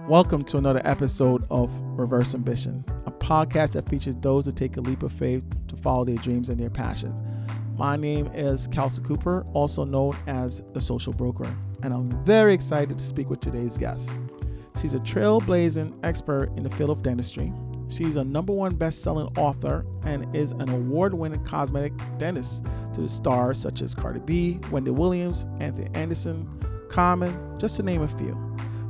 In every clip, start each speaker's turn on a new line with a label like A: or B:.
A: Welcome to another episode of Reverse Ambition, a podcast that features those who take a leap of faith to follow their dreams and their passions. My name is Kelsey Cooper, also known as the Social Broker, and I'm very excited to speak with today's guest. She's a trailblazing expert in the field of dentistry. She's a #1 best-selling author and is an award-winning cosmetic dentist to the stars such as Cardi B, Wendy Williams, Anthony Anderson, Common, just to name a few.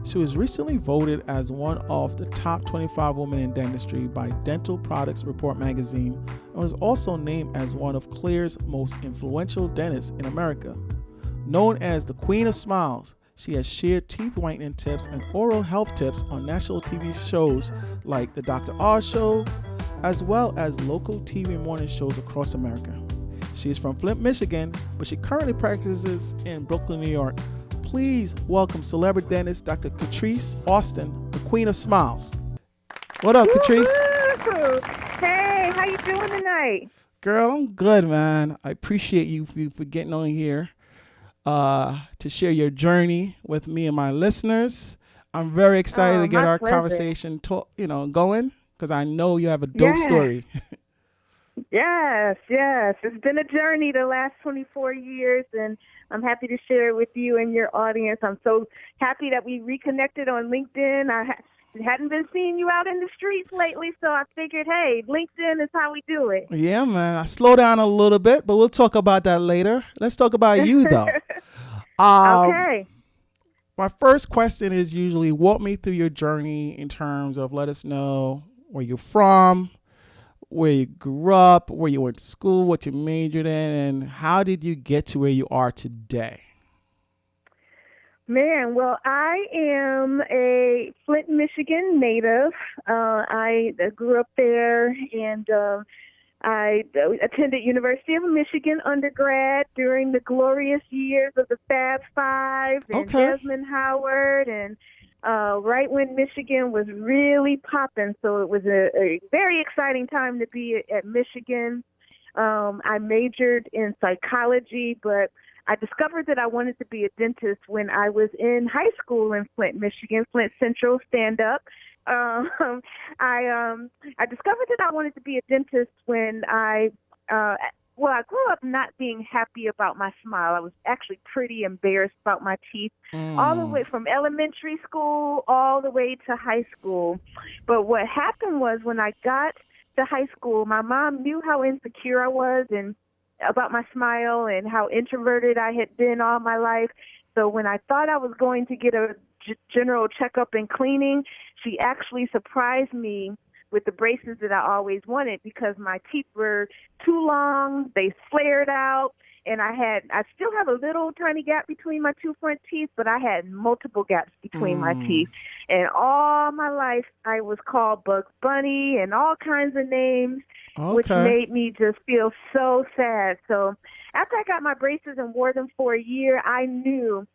A: She was recently voted as one of the top 25 women in dentistry by Dental Products Report magazine and was also named as one of Clear's most influential dentists in America. Known as the Queen of Smiles, she has shared teeth whitening tips and oral health tips on national TV shows like The Dr. Oz Show, as well as local TV morning shows across America. She is from Flint, Michigan, but she currently practices in Brooklyn, New York. Please welcome celebrity dentist Dr. Catrice Austin, the Queen of Smiles. What up, Catrice?
B: Woo-hoo. Hey, how you doing tonight?
A: Girl, I'm good, man. I appreciate you for getting on here to share your journey with me and my listeners. I'm very excited to get our
B: pleasure.
A: conversation going because I know you have a dope story.
B: Yes. It's been a journey the last 24 years, and I'm happy to share it with you and your audience. I'm so happy that we reconnected on LinkedIn. I hadn't been seeing you out in the streets lately, so I figured, hey, LinkedIn is how we do it.
A: Yeah, man. I slow down a little bit, but we'll talk about that later. Let's talk about you, though.
B: Okay.
A: My first question is usually walk me through your journey in terms of let us know where you're from, where you grew up, where you went to school, what you majored in, and how did you get to where you are today?
B: Man, well, I am a Flint, Michigan native. I grew up there, and I attended University of Michigan undergrad during the glorious years of the Fab Five and Desmond Howard, and right when Michigan was really popping. So it was a very exciting time to be at Michigan. I majored in psychology, but I discovered that I wanted to be a dentist when I was in high school in Flint, Michigan, Flint Central stand-up. I discovered that I wanted to be a dentist when I grew up not being happy about my smile. I was actually pretty embarrassed about my teeth, all the way from elementary school all the way to high school. But what happened was when I got to high school, my mom knew how insecure I was and about my smile and how introverted I had been all my life. So when I thought I was going to get a general checkup and cleaning, she actually surprised me with the braces that I always wanted because my teeth were too long, they flared out, and I still have a little tiny gap between my two front teeth, but I had multiple gaps between my teeth. And all my life I was called Bugs Bunny and all kinds of names, which made me just feel so sad. So after I got my braces and wore them for a year, I knew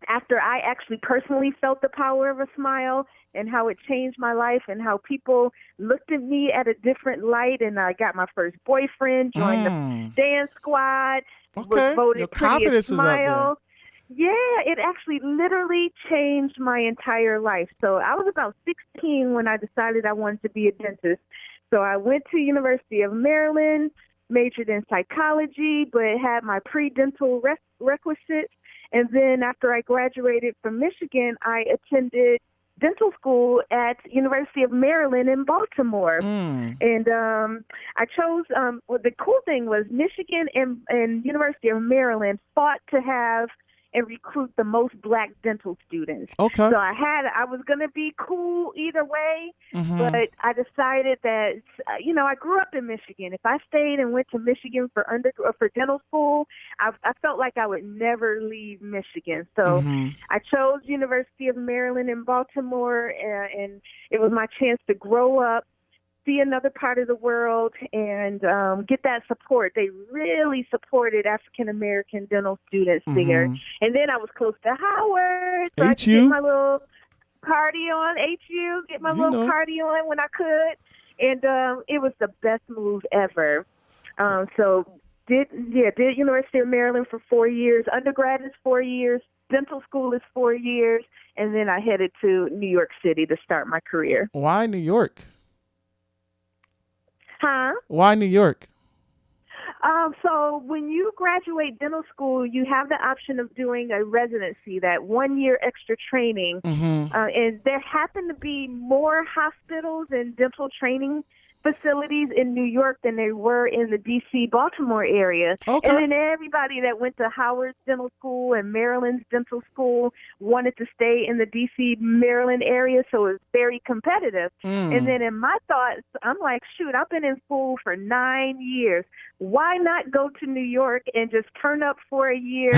B: after I actually personally felt the power of a smile and how it changed my life and how people looked at me at a different light, and I got my first boyfriend, joined the dance squad, was voted
A: Your
B: prettiest
A: confidence was
B: smile.
A: up
B: Yeah, it actually literally changed my entire life. So I was about 16 when I decided I wanted to be a dentist. So I went to University of Maryland, majored in psychology, but had my pre-dental requisites. And then after I graduated from Michigan, I attended dental school at University of Maryland in Baltimore. And I chose, the cool thing was Michigan and University of Maryland fought to have and recruit the most black dental students. So I was going to be cool either way, but I decided that, I grew up in Michigan. If I stayed and went to Michigan for dental school, I felt like I would never leave Michigan. So I chose University of Maryland in Baltimore, and it was my chance to grow up, see another part of the world, and get that support. They really supported African-American dental students there. And then I was close to Howard, so I could get my little party on, get my little party on when I could. And it was the best move ever. Did University of Maryland for 4 years. Undergrad is 4 years. Dental school is 4 years. and then I headed to New York City to start my career.
A: Why New York?
B: Huh?
A: Why New York?
B: So when you graduate dental school, you have the option of doing a residency, that 1 year extra training. And there happen to be more hospitals and dental training facilities in New York than there were in the D.C., Baltimore area.
A: Okay.
B: And then everybody that went to Howard's Dental School and Maryland's Dental School wanted to stay in the D.C., Maryland area, so it was very competitive. And then in my thoughts, I'm like, shoot, I've been in school for 9 years. Why not go to New York and just turn up for a year,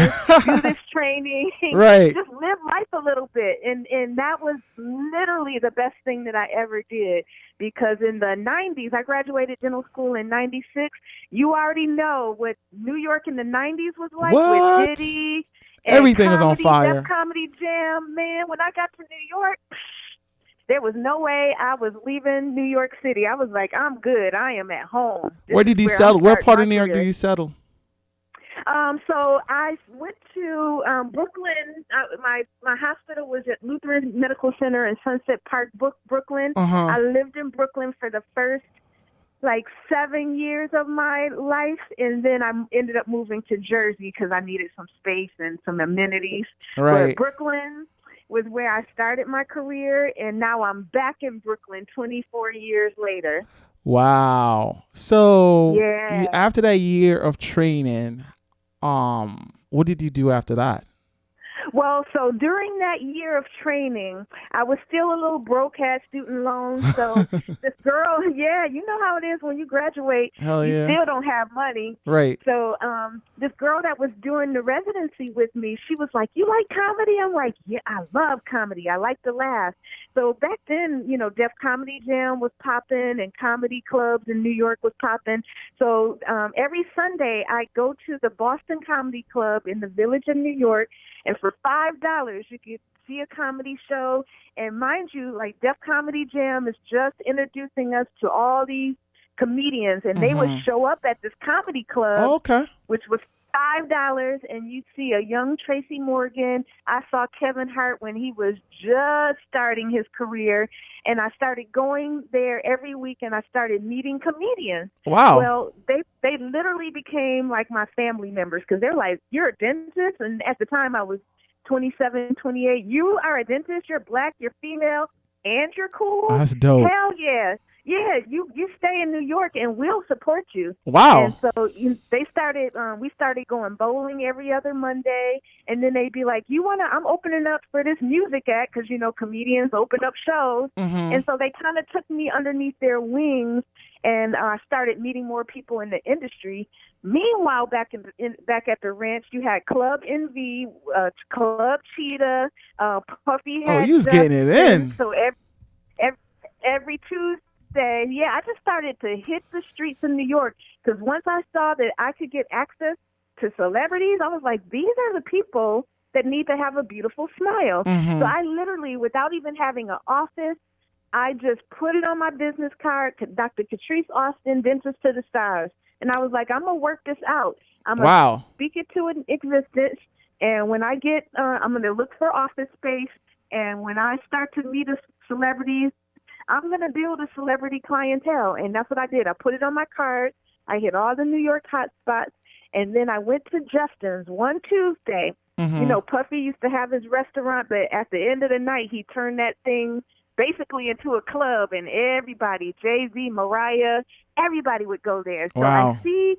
B: do this training,
A: right?
B: Just live life a little bit. And that was literally the best thing that I ever did, because in the 90s, I graduated dental school in 96. You already know what New York in the 90s was like.
A: What?
B: With Diddy. And
A: everything was on
B: comedy,
A: fire.
B: Def Comedy Jam, man. When I got to New York, there was no way I was leaving New York City. I was like, I'm good. I am at home.
A: Where did you settle? Where part of New York did you settle?
B: So I went to Brooklyn. My hospital was at Lutheran Medical Center in Sunset Park, Brooklyn. I lived in Brooklyn for the first 7 years of my life, and then I ended up moving to Jersey because I needed some space and some amenities.
A: Right.
B: But Brooklyn was where I started my career, and now I'm back in Brooklyn 24 years later.
A: Wow. So
B: yeah.
A: After that year of training, what did you do after that?
B: Well, so during that year of training, I was still a little broke, had student loans. So this girl, you know how it is when you graduate, you still don't have money.
A: Right.
B: So this girl that was doing the residency with me, she was like, you like comedy? I'm like, yeah, I love comedy. I like to laugh. So back then, Def Comedy Jam was popping and comedy clubs in New York was popping. So every Sunday, I go to the Boston Comedy Club in the Village of New York, and for $5, you could see a comedy show. And mind you, Def Comedy Jam is just introducing us to all these comedians, and they would show up at this comedy club, which was $5, and you'd see a young Tracy Morgan. I saw Kevin Hart when he was just starting his career, and I started going there every week, and I started meeting comedians.
A: Wow.
B: Well, they literally became like my family members, because they're like, you're a dentist? And at the time I was 27, 28. You are a dentist? You're black, you're female, and you're cool?
A: That's dope.
B: Hell yeah. Yeah, you stay in New York and we'll support you.
A: Wow.
B: And so we started going bowling every other Monday, and then they'd be like, I'm opening up for this music act, because, comedians open up shows. And so they kind of took me underneath their wings, and I started meeting more people in the industry. Meanwhile, back at the ranch, you had Club Envy, Club Cheetah, Puffy had
A: you was getting it in.
B: So every Tuesday, I just started to hit the streets of New York, because once I saw that I could get access to celebrities, I was like, these are the people that need to have a beautiful smile. So I literally, without even having an office, I just put it on my business card, Dr. Catrice Austin, Dentist to the Stars. And I was like, I'm going to work this out. I'm going to speak it to an existence. And when I get, I'm going to look for office space. And when I start to meet celebrities, I'm going to build a celebrity clientele. And that's what I did. I put it on my card. I hit all the New York hot spots. And then I went to Justin's one Tuesday. Puffy used to have his restaurant, but at the end of the night, he turned that thing basically into a club, and everybody, Jay-Z, Mariah, everybody would go there. So I see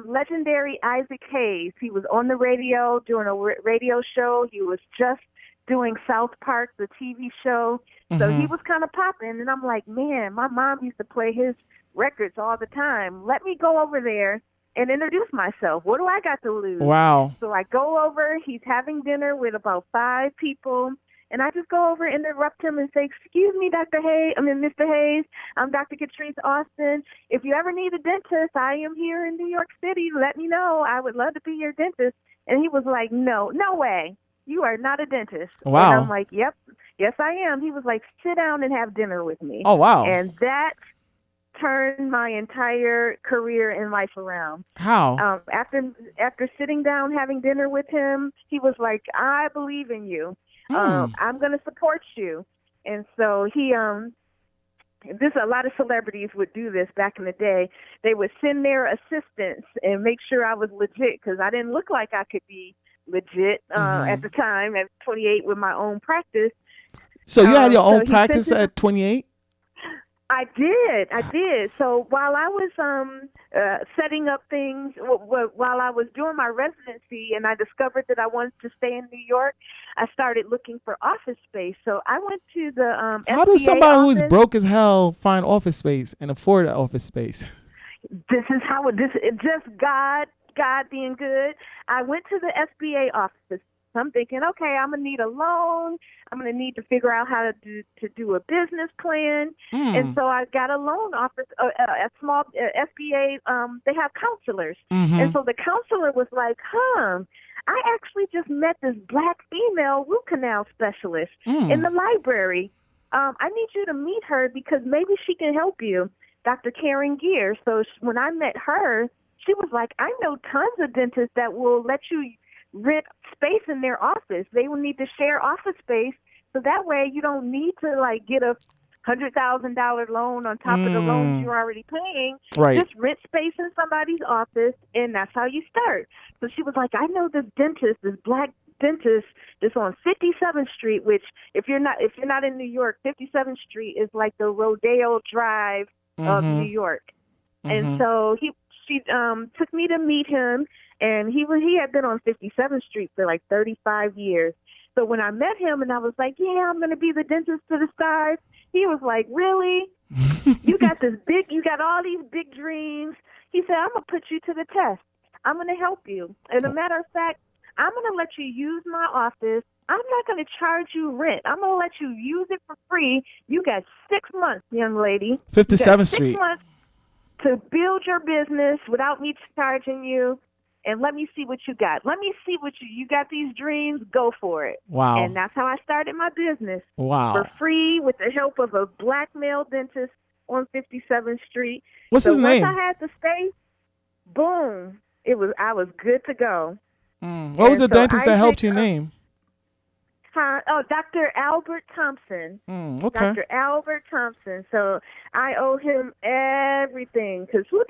B: legendary Isaac Hayes. He was on the radio doing a radio show. He was just doing South Park, the TV show. So he was kind of popping, and I'm like, man, my mom used to play his records all the time. Let me go over there and introduce myself. What do I got to lose?
A: Wow.
B: So I go over. He's having dinner with about 5 people. And I just go over, interrupt him, and say, excuse me, Mr. Hayes, I'm Dr. Catrice Austin. If you ever need a dentist, I am here in New York City. Let me know. I would love to be your dentist. And he was like, no way. You are not a dentist.
A: Wow.
B: And I'm like, yep, yes, I am. He was like, sit down and have dinner with me.
A: Oh, wow.
B: And that turned my entire career and life around.
A: How?
B: After sitting down, having dinner with him, he was like, I believe in you. I'm going to support you. And so he, a lot of celebrities would do this back in the day. They would send their assistants and make sure I was legit, because I didn't look like I could be legit at the time at 28 with my own practice.
A: So you had your own practice at 28?
B: I did. So while I was setting up things, while I was doing my residency, and I discovered that I wanted to stay in New York, I started looking for office space. So I went to the
A: How does somebody who is broke as hell find office space and afford an office space?
B: This is how it just God being good. I went to the SBA office. I'm thinking, okay, I'm gonna need a loan. I'm gonna need to figure out how to do a business plan. And so I got a loan office, a small SBA. They have counselors, and so the counselor was like, I actually just met this Black female root canal specialist in the library. I need you to meet her because maybe she can help you, Dr. Karen Gear. So when I met her, she was like, I know tons of dentists that will let you rent space in their office. They will need to share office space, so that way you don't need to like get a $100,000 loan on top of the loans you're already paying.
A: Right.
B: Just rent space in somebody's office, and that's how you start. So she was like, I know this dentist, this Black dentist, that's on 57th Street, which if you're not in New York, 57th Street is like the Rodeo Drive of New York. And so she took me to meet him. And he had been on 57th Street for like 35 years. So when I met him and I was like, yeah, I'm going to be the dentist to the stars, he was like, really? You got all these big dreams. He said, I'm going to put you to the test. I'm going to help you. And a matter of fact, I'm going to let you use my office. I'm not going to charge you rent. I'm going to let you use it for free. You got 6 months, young lady.
A: 57th Street.
B: 6 months to build your business without me charging you. And let me see what you got. Let me see what you got these dreams, go for it.
A: Wow.
B: And that's how I started my business.
A: Wow.
B: For free with the help of a Black male dentist on 57th Street.
A: What's his name?
B: Once I had the space, boom, I was good to go.
A: What was the dentist that helped you name?
B: Dr. Albert Thompson.
A: Okay.
B: Dr. Albert Thompson. So I owe him everything, because who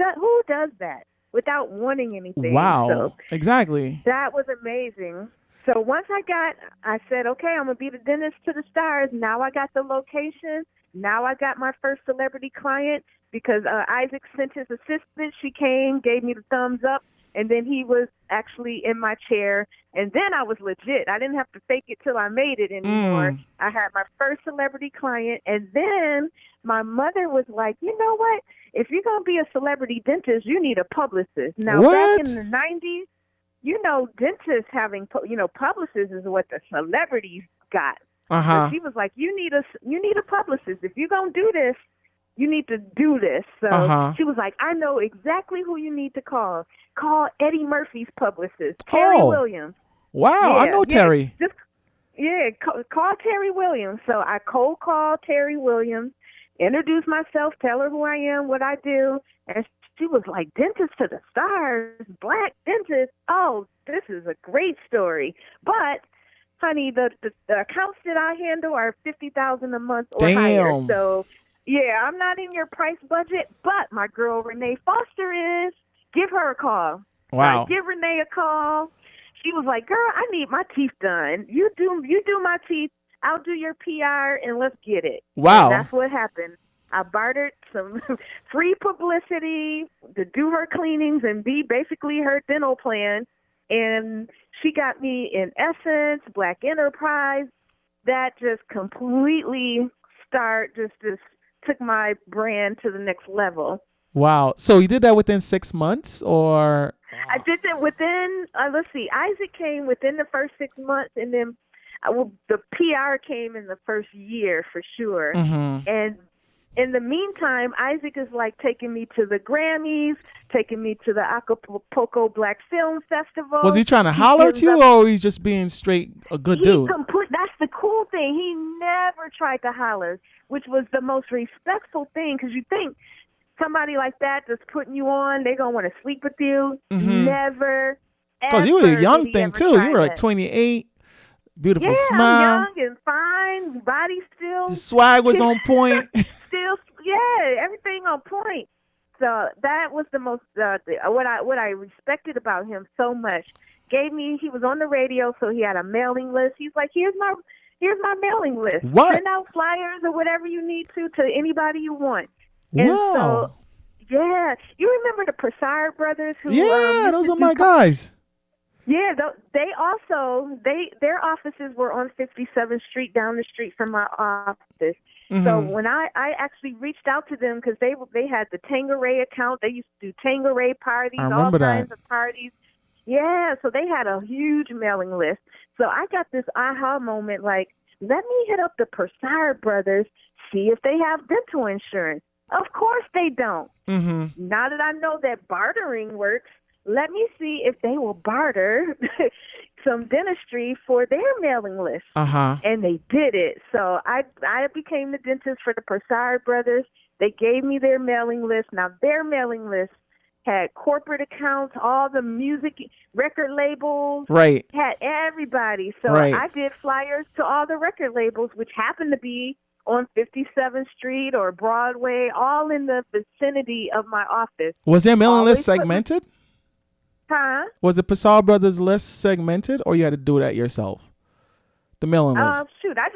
B: does that without wanting anything?
A: Wow.
B: So
A: exactly.
B: that was amazing. So once I said, okay, I'm going to be the dentist to the stars. Now I got the location. Now I got my first celebrity client, because Isaac sent his assistant. She came, gave me the thumbs up, and then he was actually in my chair. And then I was legit. I didn't have to fake it till I made it anymore. I had my first celebrity client. And then my mother was like, you know what? If you're going to be a celebrity dentist, you need a publicist. Now, back in the 90s, dentists having, publicists is what the celebrities got. So she was like, you need a publicist. If you're going to do this, you need to do this. So she was like, I know exactly who you need to call. Call Eddie Murphy's publicist, Terry Williams.
A: Wow, I know Terry.
B: Call Terry Williams. So I cold called Terry Williams, introduced myself, tell her who I am, what I do, and she was like, dentist to the stars, Black dentist. Oh, this is a great story. But honey, the accounts that I handle are $50,000 a month or higher. So yeah, I'm not in your price budget, but my girl Renee Foster is. Give her a call.
A: Wow.
B: Give Renee a call. She was like, girl, I need my teeth done. You do my teeth. I'll do your PR, and let's get it.
A: Wow.
B: And that's what happened. I bartered some free publicity to do her cleanings and be basically her dental plan. And she got me in Essence, Black Enterprise. That just completely just took my brand to the next level.
A: Wow. So you did that within 6 months, or?
B: I did that within, let's see, Isaac came within the first 6 months, and then the PR came in the first year for sure. And in the meantime, Isaac is like taking me to the Grammys, taking me to the Acapulco Black Film Festival.
A: Was he trying to holler at you, or he's just being straight a good dude?
B: That's the cool thing. He never tried to holler, which was the most respectful thing, because you think somebody like that that's putting you on, they're going to want to sleep with you. Never,
A: because you were a young thing, too. You were like 28, Beautiful
B: I'm
A: smile.
B: young and fine, body
A: The
B: still,
A: swag was on point.
B: still, yeah, everything on point. So that was the most what I respected about him so much. He was on the radio, so he had a mailing list. He's like, here's my mailing list.
A: What?
B: Send out flyers or whatever you need to anybody you want. And so,
A: Wow.
B: yeah, you remember the Prasad brothers who
A: Yeah,
B: used
A: those
B: to
A: are
B: do
A: my guys.
B: yeah, their offices were on 57th Street, down the street from my office. So when I actually reached out to them because they had the Tangeray account, they used to do Tangeray parties,
A: I
B: all
A: remember
B: kinds
A: that.
B: of parties. Yeah, so they had a huge mailing list. So I got this aha moment, like, let me hit up the Prasad brothers, see if they have dental insurance. Of course they don't.
A: Mm-hmm.
B: Now that I know that bartering works, let me see if they will barter some dentistry for their mailing list.
A: Uh-huh.
B: And they did it. So I became the dentist for the Prasad brothers. They gave me their mailing list. Now their mailing list had corporate accounts, all the music record labels,
A: Right.
B: had everybody. So
A: Right.
B: I did flyers to all the record labels, which happened to be on 57th Street or Broadway, all in the vicinity of my office.
A: Was their mailing
B: Always
A: list segmented?
B: Huh?
A: Was the Prasad Brothers list segmented, or you had to do that yourself? The mailing list.
B: Shoot, I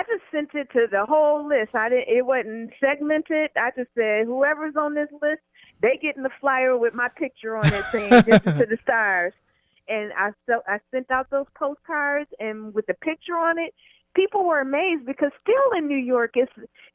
B: just sent it to the whole list. It wasn't segmented. I just said whoever's on this list, they getting the flyer with my picture on it saying "This is to the stars." And I sent out those postcards and with the picture on it. People were amazed because still in New York,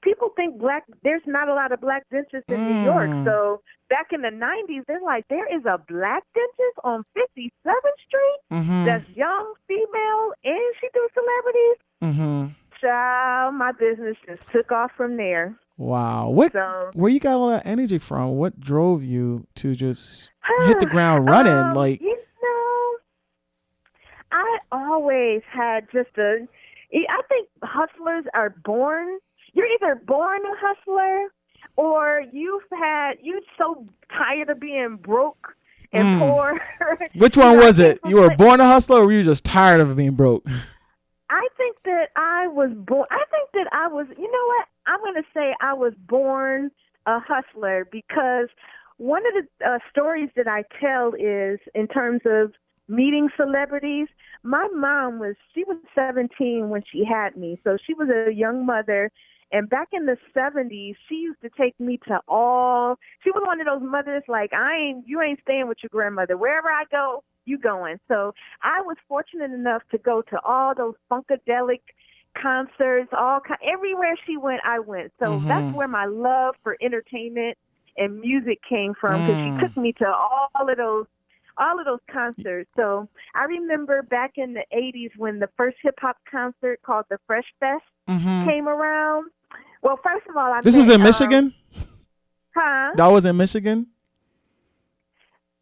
B: people think there's not a lot of black dentists in New York. So back in the 90s, they're like, there is a black dentist on 57th Street that's young, female, and she do celebrities.
A: Mm-hmm.
B: Child, my business just took off from there.
A: Wow. Where you got all that energy from? What drove you to just hit the ground running? Like,
B: I always had I think hustlers are born. You're either born a hustler or you're so tired of being broke and poor.
A: Which one was it? You were born a hustler, or were you just tired of being broke?
B: I think that I was born. I think that I was. You know what? I'm going to say I was born a hustler because one of the stories that I tell is in terms of meeting celebrities. My mom was 17 when she had me, so she was a young mother. And back in the 70s, she used to take me to she was one of those mothers like, you ain't staying with your grandmother. Wherever I go, you going. So I was fortunate enough to go to all those funkadelic concerts, everywhere she went, I went. So that's where my love for entertainment and music came from because she took me to all of those concerts. So I remember back in the 80s when the first hip-hop concert called the Fresh Fest came around. Well, first of all,
A: This was in Michigan?
B: Huh?
A: That was in Michigan?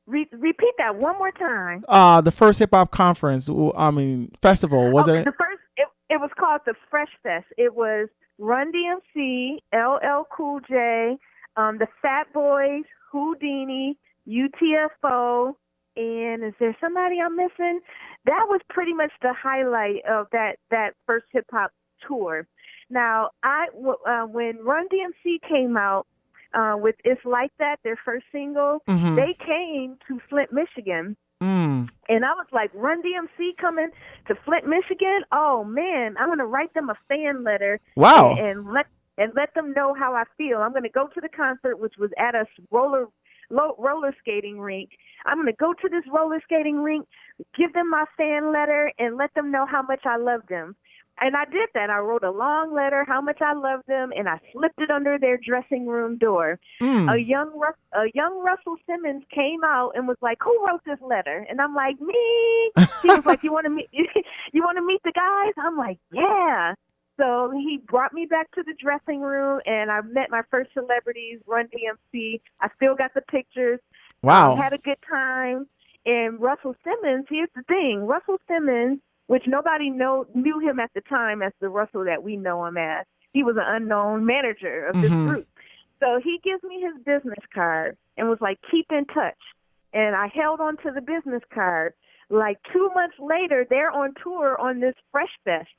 B: Repeat that one more time.
A: The first hip-hop festival, was it?
B: It was called the Fresh Fest. It was Run DMC, LL Cool J, the Fat Boys, Houdini, UTFO, and is there somebody I'm missing? That was pretty much the highlight of that first hip hop tour. Now, when Run DMC came out with "It's Like That," their first single, they came to Flint, Michigan, and I was like, "Run DMC coming to Flint, Michigan? Oh man, I'm gonna write them a fan letter,
A: wow,
B: and let them know how I feel. I'm gonna go to the concert, which was at a roller skating rink. I'm going to go to this roller skating rink, give them my fan letter, and let them know how much I love them." And I did that. I wrote a long letter, how much I love them, and I slipped it under their dressing room door. A young Russell Simmons came out and was like, "Who wrote this letter?" And I'm like, "Me." He was like, "You want to meet? You want to meet the guys?" I'm like, "Yeah." So he brought me back to the dressing room, and I met my first celebrities, Run DMC. I still got the pictures.
A: Wow.
B: Had a good time. And Russell Simmons, here's the thing. Russell Simmons, which nobody knew him at the time as the Russell that we know him as. He was an unknown manager of this group. So he gives me his business card and was like, "Keep in touch." And I held on to the business card. Like 2 months later, they're on tour on this Fresh Fest.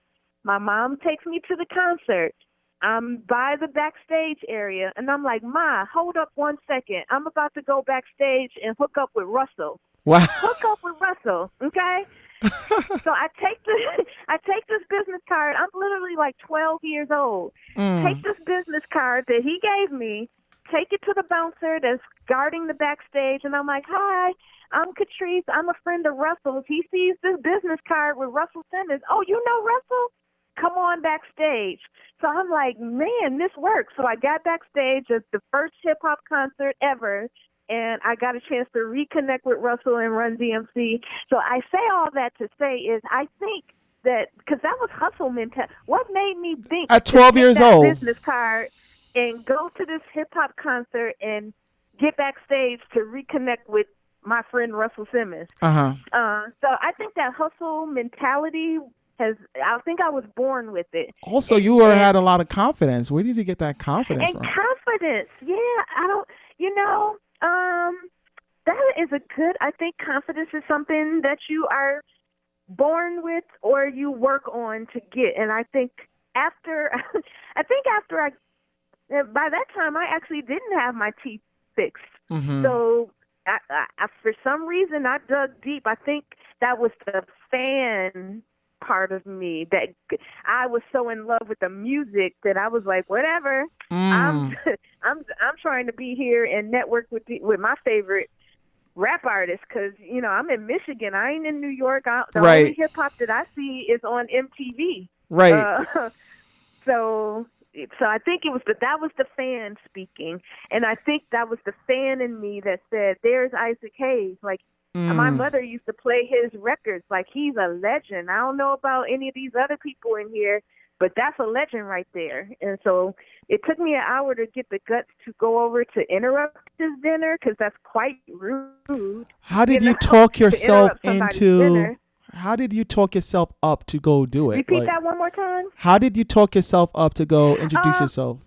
B: My mom takes me to the concert. I'm by the backstage area, and I'm like, Ma, hold up 1 second. I'm about to go backstage and hook up with Russell.
A: Wow.
B: Hook up with Russell, okay? So I take this business card. I'm literally like 12 years old. Take this business card that he gave me, take it to the bouncer that's guarding the backstage, and I'm like, hi, I'm Catrice. I'm a friend of Russell's. He sees this business card with Russell Simmons. Oh, you know Russell? Come on backstage. So I'm like, man, this works. So I got backstage at the first hip-hop concert ever, and I got a chance to reconnect with Russell and Run DMC. So I say all that to say is I think that, because that was hustle mentality. What made me think
A: At 12 years
B: that
A: old
B: business card and go to this hip-hop concert and get backstage to reconnect with my friend Russell Simmons. So I think that hustle mentality I think I was born with it.
A: Also, you had a lot of confidence. Where did you get that confidence from?
B: Confidence, yeah. I don't, that is I think confidence is something that you are born with or you work on to get. And I think after by that time, I actually didn't have my teeth fixed. So I, for some reason, I dug deep. I think that was the fan part of me, that I was so in love with the music that I was like, whatever. I'm trying to be here and network with my favorite rap artists, because I'm in Michigan. I ain't in New York. The only hip hop that I see is on MTV.
A: Right.
B: So I think that was the fan speaking, and I think that was the fan in me that said, "There's Isaac Hayes." Like my mother used to play his records. Like, he's a legend. I don't know about any of these other people in here, but that's a legend right there. And so it took me an hour to get the guts to go over to interrupt his dinner, because that's quite rude.
A: How did you talk yourself into? How did you talk yourself up to go do it?
B: Repeat that one more time.
A: How did you talk yourself up to go introduce yourself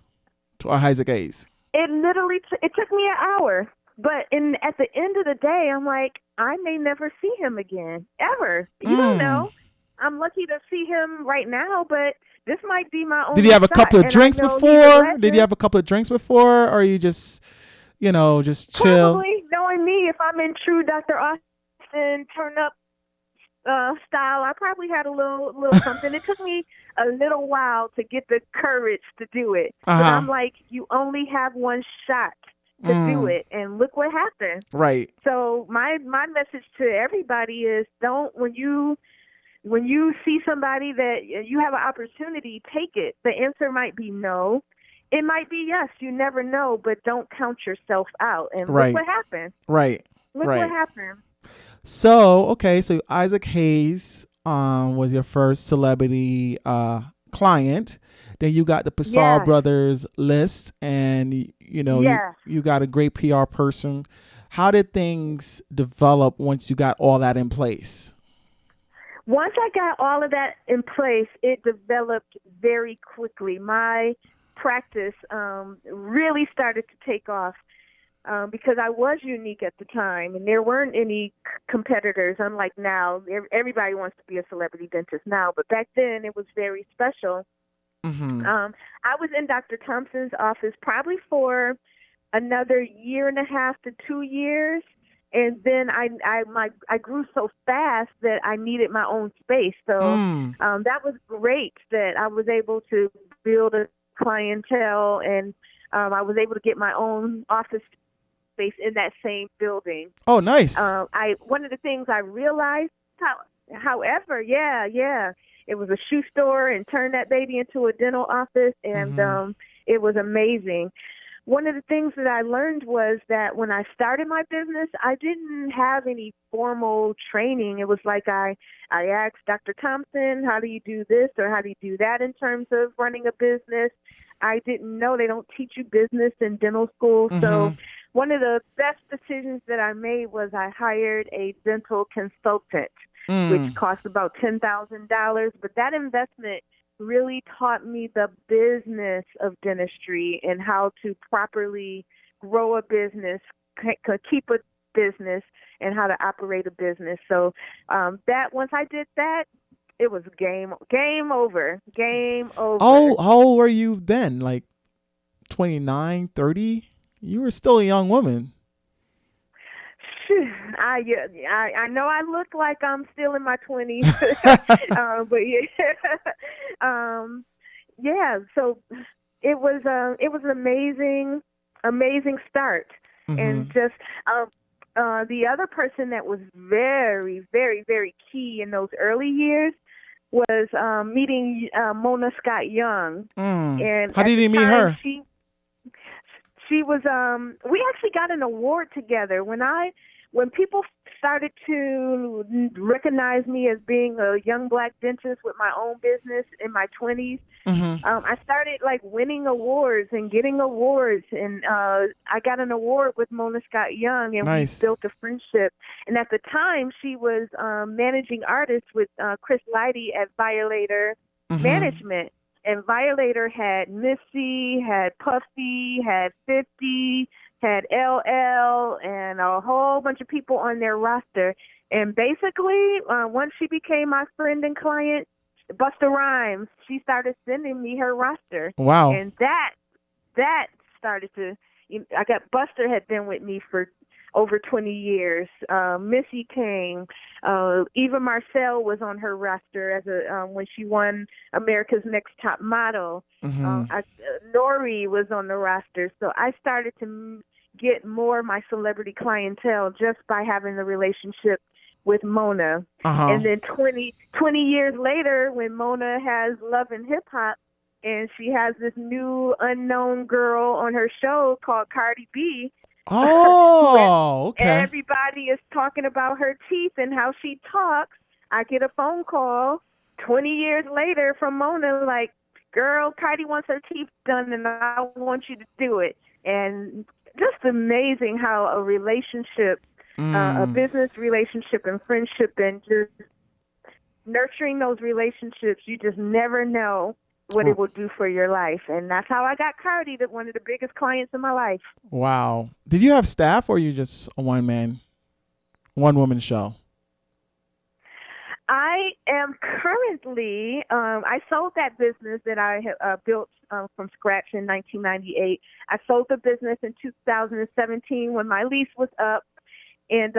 A: to Isaac Hayes?
B: It literally it took me an hour, but at the end of the day, I'm like, I may never see him again, ever. You don't know. I'm lucky to see him right now, but this might be my only.
A: Did you have a couple of drinks before?
B: Did
A: you have a couple of drinks before, or you just chill?
B: Probably, knowing me, if I'm in true Dr. Austin turn up style, I probably had a little something. It took me a little while to get the courage to do it. But I'm like, you only have one shot to do it, and look what happened.
A: Right.
B: So my message to everybody is, don't, when you see somebody that you have an opportunity, take it. The answer might be no. It might be yes. You never know, but don't count yourself out. And look what happened.
A: Right.
B: Look what happened.
A: So Isaac Hayes was your first celebrity client. Then you got the Passar Brothers list, and you got a great PR person. How did things develop once you got all that in place?
B: Once I got all of that in place, it developed very quickly. My practice really started to take off. Because I was unique at the time, and there weren't any competitors, unlike now. Everybody wants to be a celebrity dentist now, but back then it was very special. I was in Dr. Thompson's office probably for another 1.5 to 2 years, and then I grew so fast that I needed my own space. So that was great that I was able to build a clientele, and I was able to get my own office space in that same building.
A: Oh, nice.
B: One of the things I realized, however, it was a shoe store, and turned that baby into a dental office, and it was amazing. One of the things that I learned was that when I started my business, I didn't have any formal training. It was like I asked Dr. Thompson, how do you do this or how do you do that in terms of running a business? I didn't know. They don't teach you business in dental school. So one of the best decisions that I made was I hired a dental consultant, which cost about $10,000. But that investment really taught me the business of dentistry and how to properly grow a business, keep a business and how to operate a business. So that once I did that, it was game over.
A: How old were you then? Like 29, 30? You were still a young woman.
B: I know I look like I'm still in my 20s, but yeah. So it was an amazing start, and just the other person that was very, very, very key in those early years was meeting Mona Scott Young, and
A: how did you meet her?
B: She was we actually got an award together when people started to recognize me as being a young Black dentist with my own business in my 20s. I started like winning awards and getting awards, and I got an award with Mona Scott Young, and
A: nice.
B: we built a friendship. And at the time, she was managing artist with Chris Lighty at Violator Management. And Violator had Missy, had Puffy, had 50, had LL, and a whole bunch of people on their roster. And basically, once she became my friend and client, Busta Rhymes, she started sending me her roster.
A: Wow.
B: And that started to, I got Busta had been with me for over 20 years. Missy came. Eva Marcel was on her roster as when she won America's Next Top Model. Nori was on the roster. So I started to get more of my celebrity clientele just by having the relationship with Mona. And then 20 years later, when Mona has Love and Hip Hop, and she has this new unknown girl on her show called Cardi B.
A: Oh, okay.
B: Everybody is talking about her teeth and how she talks. I get a phone call 20 years later from Mona like, girl, Cardi wants her teeth done and I want you to do it. And just amazing how a relationship, a business relationship and friendship, and just nurturing those relationships, you just never know what it will do for your life. And that's how I got Cardi, one of the biggest clients in my life.
A: Wow. Did you have staff, or are you just a one woman show?
B: I am currently, I sold that business that I built from scratch in 1998. I sold the business in 2017 when my lease was up. And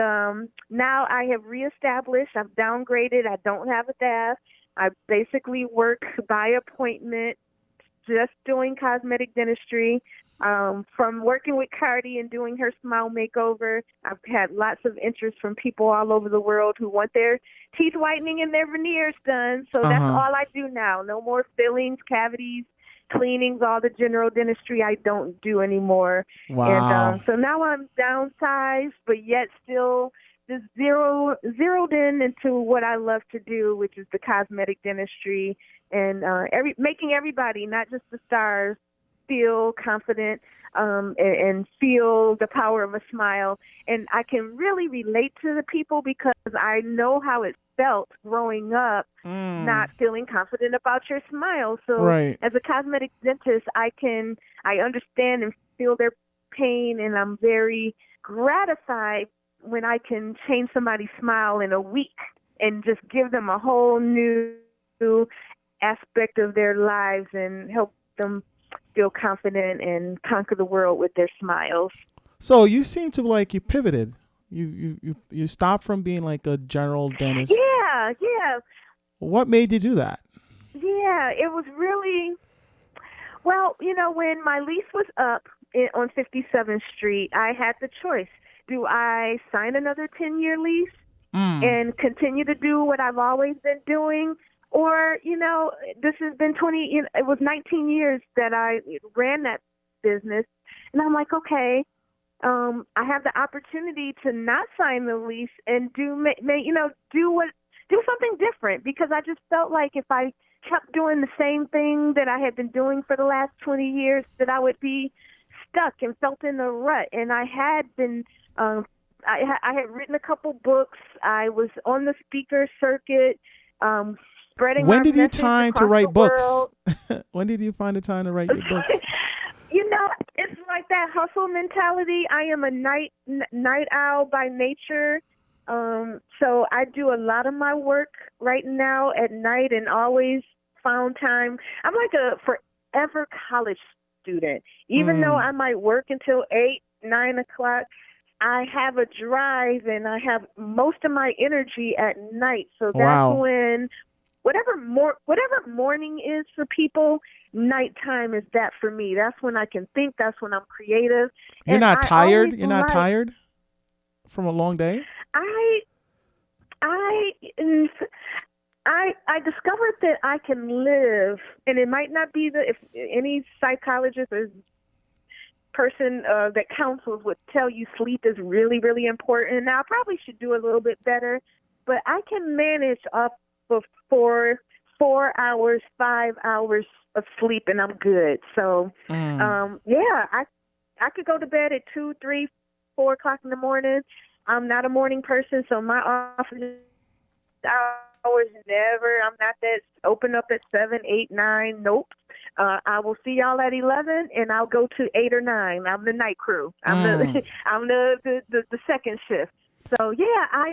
B: now I have reestablished, I've downgraded, I don't have a staff. I basically work by appointment, just doing cosmetic dentistry. From working with Cardi and doing her smile makeover, I've had lots of interest from people all over the world who want their teeth whitening and their veneers done. So that's all I do now. No more fillings, cavities, cleanings, all the general dentistry I don't do anymore.
A: Wow.
B: And so now I'm downsized, but yet still just zeroed in into what I love to do, which is the cosmetic dentistry, and making everybody, not just the stars, feel confident and feel the power of a smile. And I can really relate to the people because I know how it felt growing up, not feeling confident about your smile. So as a cosmetic dentist, I understand and feel their pain, and I'm very gratified when I can change somebody's smile in a week and just give them a whole new aspect of their lives and help them feel confident and conquer the world with their smiles.
A: So you seem to you pivoted. You stopped from being like a general dentist.
B: Yeah.
A: What made you do that?
B: Yeah, it was really, well, when my lease was up on 57th Street, I had the choice. Do I sign another 10-year lease and continue to do what I've always been doing? Or, this has been it was 19 years that I ran that business. And I'm like, okay, I have the opportunity to not sign the lease and do something different, because I just felt like if I kept doing the same thing that I had been doing for the last 20 years, that I would be stuck and felt in a rut. And I had been, I had written a couple books. I was on the speaker circuit, spreading
A: When
B: our
A: did you
B: message
A: time to
B: across
A: write
B: the
A: books?
B: world.
A: When did you find the time to write your books?
B: It's like that hustle mentality. I am a night owl by nature. So I do a lot of my work right now at night and always found time. I'm like a forever college student. Even though I might work until 8, 9 o'clock, I have a drive and I have most of my energy at night. So that's
A: Wow.
B: when whatever morning is for people, nighttime is that for me. That's when I can think. That's when I'm creative.
A: You're
B: And
A: not
B: I
A: tired?
B: always
A: You're not tired from a long day?
B: I discovered that I can live, and it might not be if any psychologist or person that counsels would tell you sleep is really, really important. Now, I probably should do a little bit better, but I can manage up of 4 hours, 5 hours of sleep, and I'm good. So, yeah, I could go to bed at 2, 3, 4 o'clock in the morning. I'm not a morning person, so my office hours never. I'm not that open up at 7, 8, 9. Nope. I will see y'all at 11, and I'll go to 8 or 9. I'm the night crew. I'm the second shift. So yeah, I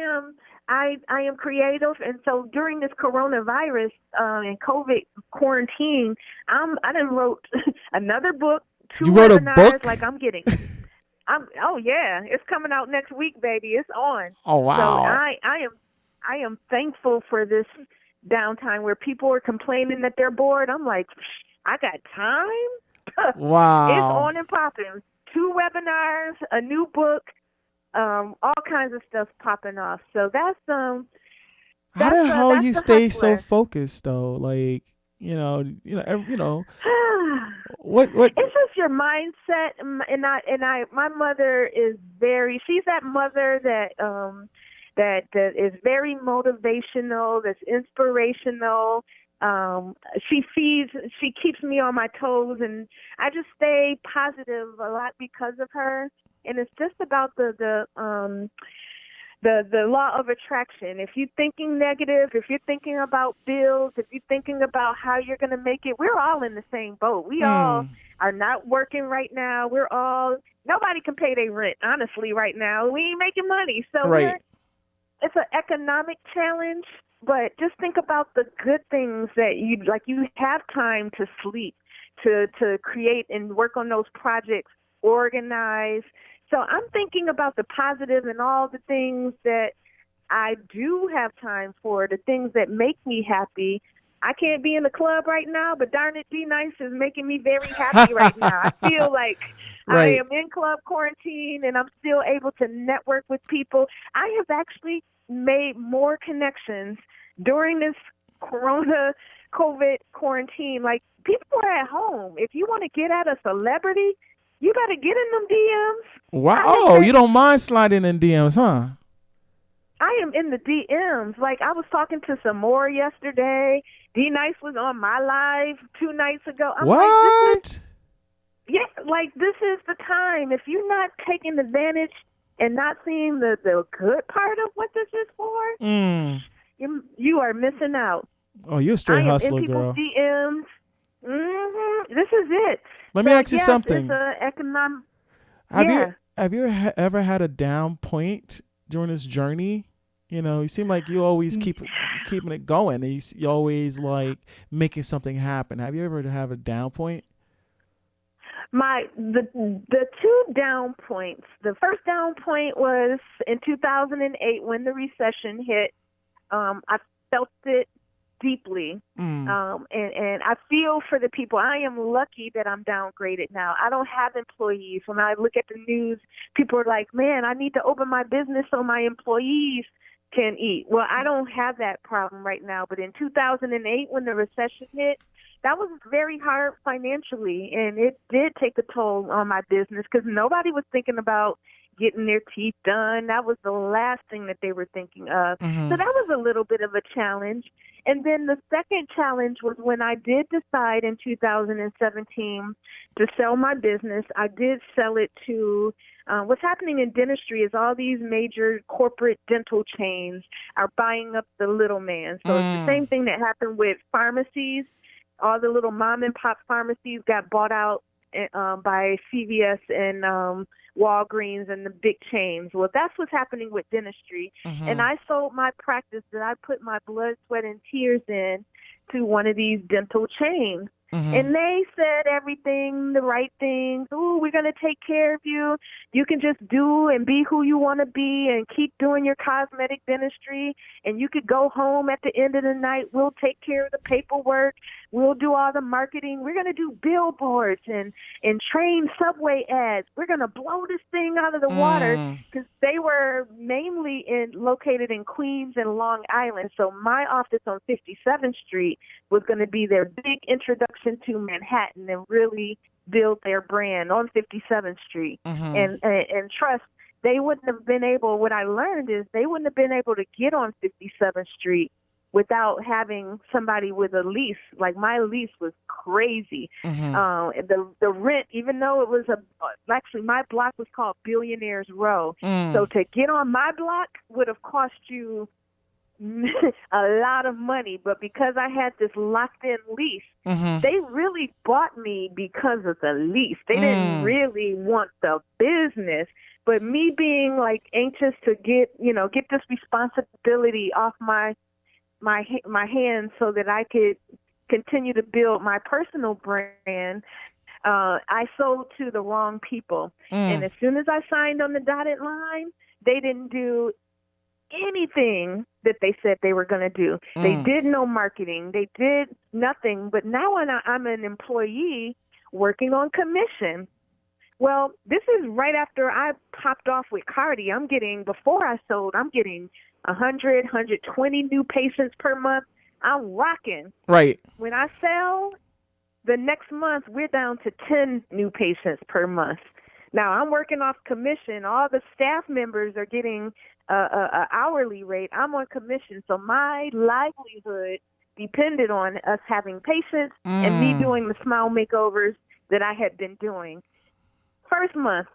B: am creative, and so during this coronavirus and COVID quarantine, I done wrote another book, 2
A: You wrote a
B: webinars.
A: book?
B: Like I'm getting. Oh yeah, it's coming out next week, baby. It's on.
A: Oh, wow.
B: So I am thankful for this downtime where people are complaining that they're bored. I'm like, I got time.
A: Wow.
B: It's on and popping. 2 webinars, a new book, all kinds of stuff popping off. So that's
A: How the hell
B: that's
A: you
B: the
A: stay so
B: hustler.
A: focused though? Like, what
B: It's just your mindset, and my mother is she's that mother that is very motivational, that's inspirational. She keeps me on my toes, and I just stay positive a lot because of her. And it's just about the law of attraction. If you're thinking negative, if you're thinking about bills, if you're thinking about how you're going to make it, we're all in the same boat. We all are not working right now. Nobody can pay their rent, honestly, right now. We ain't making money. So
A: right.
B: it's an economic challenge, but just think about the good things that you have time to sleep, to create and work on those projects, organize. So I'm thinking about the positive and all the things that I do have time for, the things that make me happy. I can't be in the club right now, but darn it, Be Nice is making me very happy right now. I feel like I
A: Right.
B: am in club quarantine and I'm still able to network with people. I have actually made more connections during this COVID quarantine. Like, people are at home. If you want to get at a celebrity, you got to get in them DMs.
A: Wow. Oh, you don't mind sliding in DMs, huh?
B: I am in the DMs. Like, I was talking to some more yesterday. D Nice was on my live 2 nights ago. I'm
A: what?
B: This is the time. If you're not taking advantage and not seeing the good part of what this is for, you are missing out.
A: Oh, you're a straight hustler,
B: in people's
A: girl.
B: DMs. This is it.
A: Let me ask you something.
B: It's an economic.
A: Have you ever had a down point during this journey? You seem like you always keeping it going, and you always like making something happen. Have you ever have a down point?
B: The 2 down points. The first down point was in 2008 when the recession hit. I felt it deeply. And I feel for the people. I am lucky that I'm downgraded now. I don't have employees. When I look at the news, people are like, man, I need to open my business so my employees can eat. Well, I don't have that problem right now. But in 2008, when the recession hit, that was very hard financially. And it did take a toll on my business because nobody was thinking about getting their teeth done. That was the last thing that they were thinking of. So that was a little bit of a challenge. And then the second challenge was when I did decide in 2017 to sell my business. I did sell it to what's happening in dentistry is all these major corporate dental chains are buying up the little man. So it's the same thing that happened with pharmacies. All the little mom and pop pharmacies got bought out by CVS and Walgreens and the big chains. Well, that's what's happening with dentistry. And I sold my practice that I put my blood, sweat, and tears in to one of these dental chains. And they said everything, the right things. Oh, we're going to take care of you. You can just do and be who you want to be and keep doing your cosmetic dentistry. And you could go home at the end of the night. We'll take care of the paperwork. We'll do all the marketing. We're going to do billboards and train subway ads. We're going to blow this thing out of the water, because they were mainly located in Queens and Long Island. So my office on 57th Street was going to be their big introduction to Manhattan and really build their brand on 57th Street. And trust, they wouldn't have been able, what I learned is they wouldn't have been able to get on 57th Street without having somebody with a lease. Like, my lease was crazy. The rent, even though it was actually my block was called Billionaires Row. So to get on my block would have cost you a lot of money, but because I had this locked-in lease, they really bought me because of the lease. They didn't really want the business, but me being like anxious to get this responsibility off my hands so that I could continue to build my personal brand. I sold to the wrong people, and as soon as I signed on the dotted line, they didn't do anything that they said they were going to do. They did no marketing. They did nothing. But now when I'm an employee working on commission. Well, this is right after I popped off with Cardi. Before I sold, I'm getting 100, 120 new patients per month. I'm rocking.
A: Right.
B: When I sell, the next month, we're down to 10 new patients per month. Now, I'm working off commission. All the staff members are getting a hourly rate. I'm on commission. So my livelihood depended on us having patients and me doing the smile makeovers that I had been doing. First month,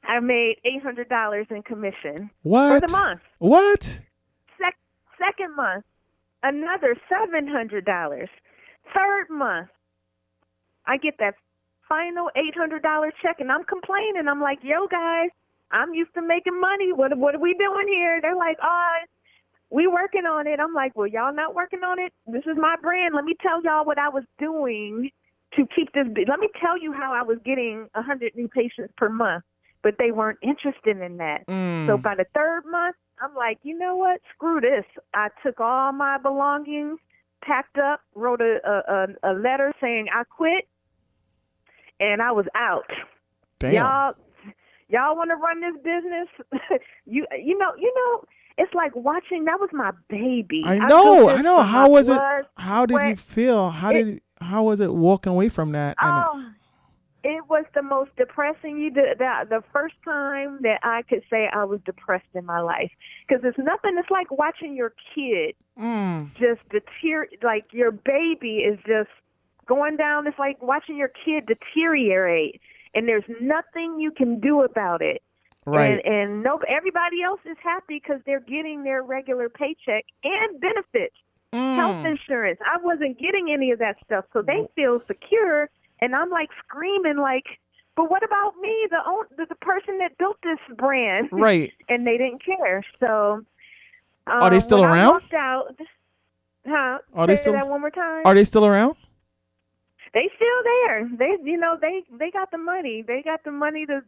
B: I made $800 in commission.
A: What?
B: For the month.
A: What?
B: Second month, another $700. Third month, I get that final $800 check, and I'm complaining. I'm like, yo, guys, I'm used to making money. What are we doing here? They're like, we working on it. I'm like, well, y'all not working on it? This is my brand. Let me tell y'all what I was doing to keep this. Let me tell you how I was getting 100 new patients per month, but they weren't interested in that. So by the third month, I'm like, you know what? Screw this. I took all my belongings, packed up, wrote a letter saying I quit, and I was out.
A: Damn.
B: Y'all want to run this business? you know, it's like watching. That was my baby.
A: I know. How was it?
B: blood,
A: How did you feel? How was it walking away from that?
B: It was the most depressing. The first time that I could say I was depressed in my life, because it's nothing. It's like watching your kid just deteriorate. Like your baby is just going down. It's like watching your kid deteriorate, and there's nothing you can do about it.
A: Right.
B: And everybody else is happy because they're getting their regular paycheck and benefits, health insurance. I wasn't getting any of that stuff, so they feel secure. And I'm like screaming, like, but what about me, the person that built this brand?
A: Right.
B: And they didn't care. So
A: are they still around?
B: I walked out.
A: Are they still?
B: Say that one more time.
A: Are they still around?
B: They still there. They got the money. They got the money to.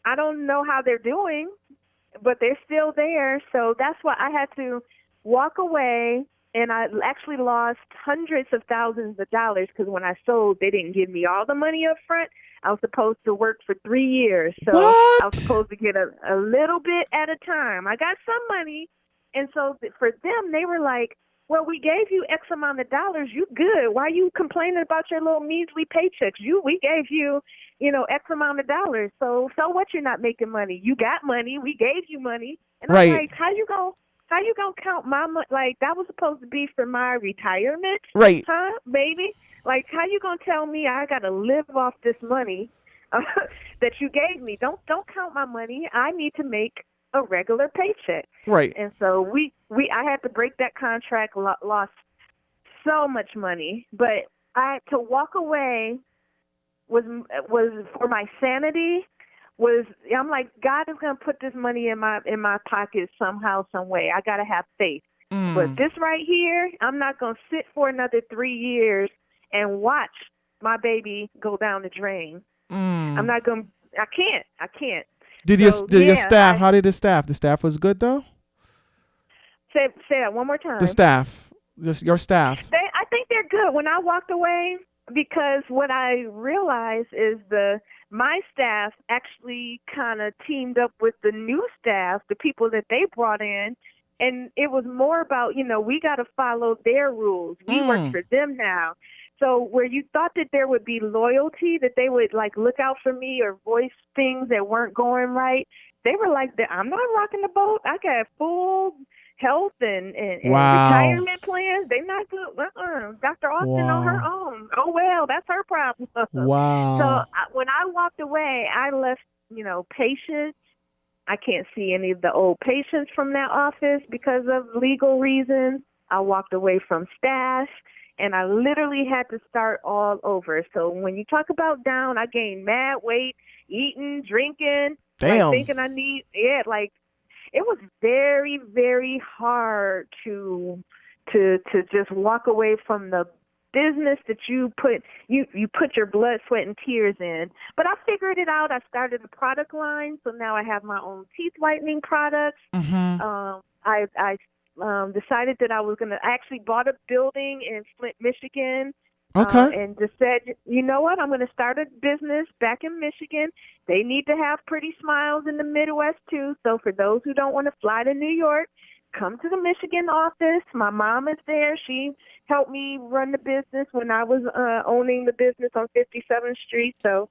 B: I don't know how they're doing, but they're still there. So that's why I had to walk away. And I actually lost hundreds of thousands of dollars because when I sold, they didn't give me all the money up front. I was supposed to work for 3 years. So
A: What?
B: I was supposed to get a little bit at a time. I got some money. And so for them, they were like, well, we gave you X amount of dollars. You good. Why are you complaining about your little measly paychecks? We gave you, X amount of dollars. So what, you're not making money? You got money. We gave you money. And
A: Right.
B: I'm like, how you gonna count my money? Like, that was supposed to be for my retirement.
A: Right.
B: Huh, baby? Like, how you gonna tell me I gotta live off this money that you gave me? Don't count my money. I need to make a regular paycheck.
A: Right.
B: And so I had to break that contract, lost so much money. But I had to walk away was for my sanity. I'm like, God is going to put this money in my pocket somehow, some way. I got to have faith. But this right here, I'm not going to sit for another 3 years and watch my baby go down the drain. I'm not going to. I can't.
A: Did your staff? How did the staff? The staff was good though.
B: Say that one more time.
A: The staff, just your staff.
B: I think they're good. When I walked away, because what I realized is my staff actually kind of teamed up with the new staff, the people that they brought in, and it was more about, we got to follow their rules. We work for them now. So where you thought that there would be loyalty, that they would like look out for me or voice things that weren't going right, they were like, I'm not rocking the boat. I got full health and retirement plans. They're not good. Dr. Austin on her own. Oh, well, that's her problem.
A: Wow.
B: So when I walked away, I left, patients. I can't see any of the old patients from that office because of legal reasons. I walked away from staff, and I literally had to start all over. So when you talk about down, I gained mad weight, eating, drinking,
A: damn,
B: thinking it was very, very hard to just walk away from the business that you put your blood, sweat, and tears in. But I figured it out. I started a product line, so now I have my own teeth whitening products. I decided that I was going to actually bought a building in Flint, Michigan. And just said, you know what, I'm going to start a business back in Michigan. They need to have pretty smiles in the Midwest, too. So for those who don't want to fly to New York, come to the Michigan office. My mom is there. She helped me run the business when I was owning the business on 57th Street. So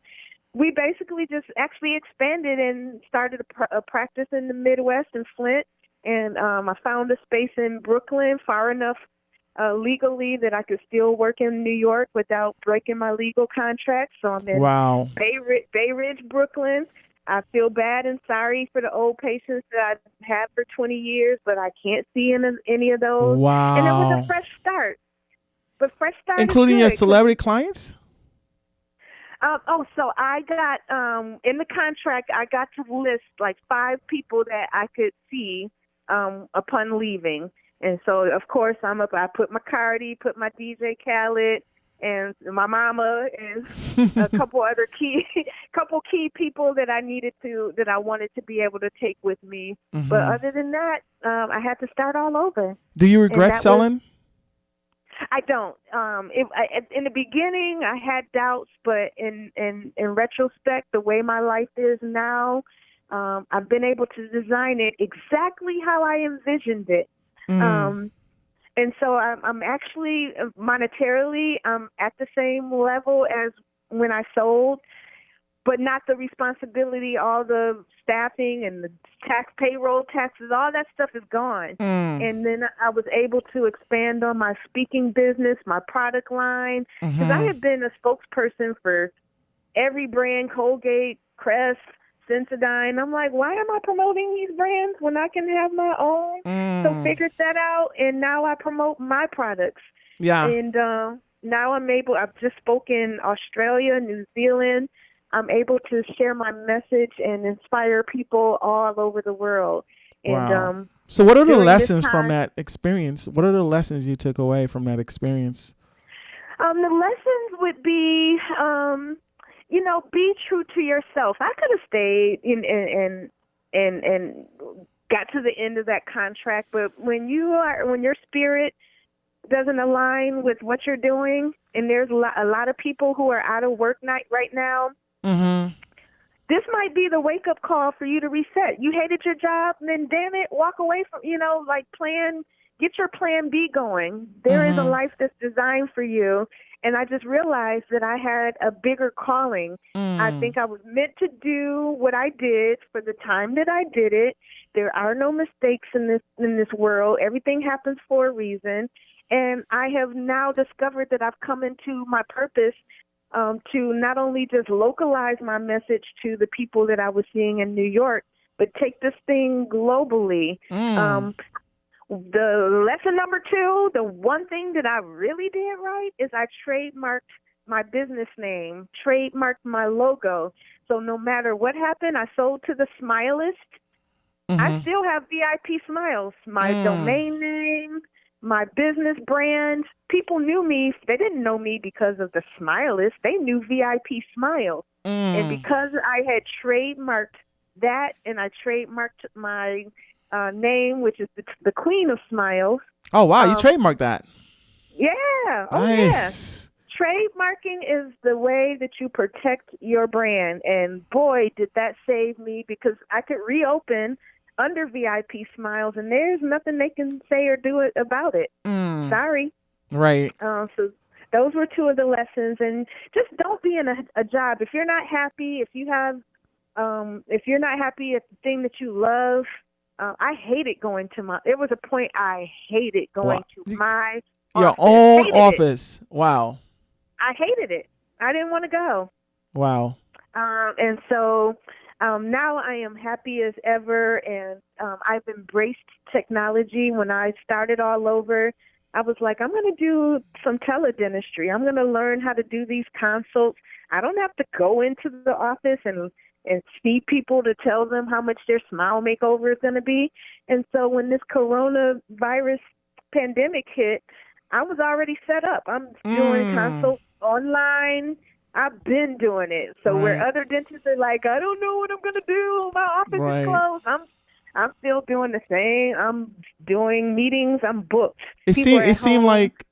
B: we basically just actually expanded and started a practice in the Midwest in Flint. And I found a space in Brooklyn far enough legally that I could still work in New York without breaking my legal contract. So I'm in Bay Ridge, Brooklyn. I feel bad and sorry for the old patients that I've had for 20 years, but I can't see any of those.
A: Wow.
B: And it was a fresh start. But fresh start,
A: including your celebrity clients?
B: So I got, in the contract, I got to list like 5 people that I could see upon leaving. And so, of course, I put my Cardi, put my DJ Khaled, and my mama, and a couple other key people that I wanted to be able to take with me. But other than that, I had to start all over.
A: Do you regret selling?
B: I don't. In the beginning, I had doubts, but in retrospect, the way my life is now, I've been able to design it exactly how I envisioned it. And so I'm actually monetarily, I'm at the same level as when I sold, but not the responsibility, all the staffing and the payroll taxes, all that stuff is gone. And then I was able to expand on my speaking business, my product line, because I had been a spokesperson for every brand, Colgate, Crest, Sensodyne. I'm like, why am I promoting these brands when I can have my own? So figured that out, and now I promote my products. Yeah. And now I've just spoken in Australia, New Zealand. I'm able to share my message and inspire people all over the world. And
A: wow. So what are the lessons from that experience? What are the lessons you took away from that experience?
B: The lessons would be, be true to yourself. I could have stayed and got to the end of that contract, but when your spirit doesn't align with what you're doing, and there's a lot of people who are out of work right now, this might be the wake-up call for you to reset. You hated your job, then damn it, walk away from, get your plan B going. There is a life that's designed for you. And I just realized that I had a bigger calling. I think I was meant to do what I did for the time that I did it. There are no mistakes in this world. Everything happens for a reason. And I have now discovered that I've come into my purpose to not only just localize my message to the people that I was seeing in New York, but take this thing globally. The lesson number 2, the one thing that I really did right is I trademarked my business name, trademarked my logo. So no matter what happened, I sold to the Smilist. I
A: Mm-hmm.
B: still have VIP Smiles, my domain name, my business brand. People knew me. They didn't know me because of the Smilist. They knew VIP Smiles. And because I had trademarked that and I trademarked my name, which is the Queen of Smiles.
A: Oh, wow. You trademarked that.
B: Yeah. Oh, yeah.
A: Nice.
B: Trademarking is the way that you protect your brand. And boy, did that save me, because I could reopen under VIP Smiles and there's nothing they can say or do it about it. Sorry.
A: Right.
B: So those were two of the lessons. And just don't be in a job. If you're not happy, if you're not happy at the thing that you love, I hated going to it was a point I hated going to my
A: your
B: office.
A: own
B: Hated
A: office.
B: it.
A: Wow.
B: I hated it. I didn't want to go.
A: Wow.
B: And so now I am happy as ever, and I've embraced technology. When I started all over, I was like, I'm going to do some teledentistry. I'm going to learn how to do these consults. I don't have to go into the office and see people to tell them how much their smile makeover is going to be. And so when this coronavirus pandemic hit, I was already set up. I'm doing consults online. I've been doing it. So where other dentists are like, I don't know what I'm going to do. My office is closed. I'm still doing the same. I'm doing meetings. I'm booked.
A: It seemed like,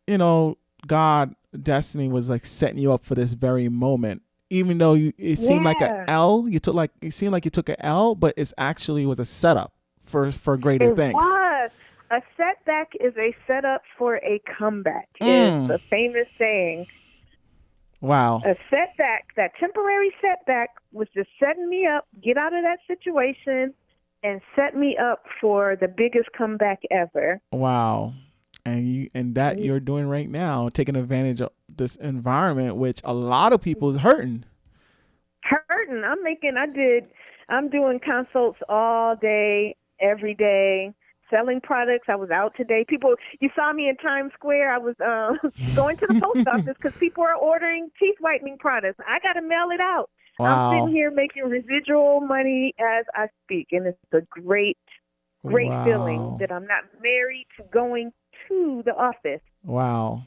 A: God, destiny was like setting you up for this very moment. Even though it seemed like an L, it seemed like you took an L, but it actually was a setup for greater things.
B: It was. A setback is a setup for a comeback, is the famous saying.
A: Wow.
B: A setback, that temporary setback, was just setting me up, get out of that situation, and set me up for the biggest comeback ever.
A: Wow. And that you're doing right now, taking advantage of this environment, which a lot of people is hurting.
B: I'm doing consults all day, every day, selling products. I was out today. You saw me in Times Square. I was going to the post office because people are ordering teeth whitening products. I got to mail it out.
A: Wow.
B: I'm sitting here making residual money as I speak, and it's a great feeling that I'm not married to going to the office.
A: Wow.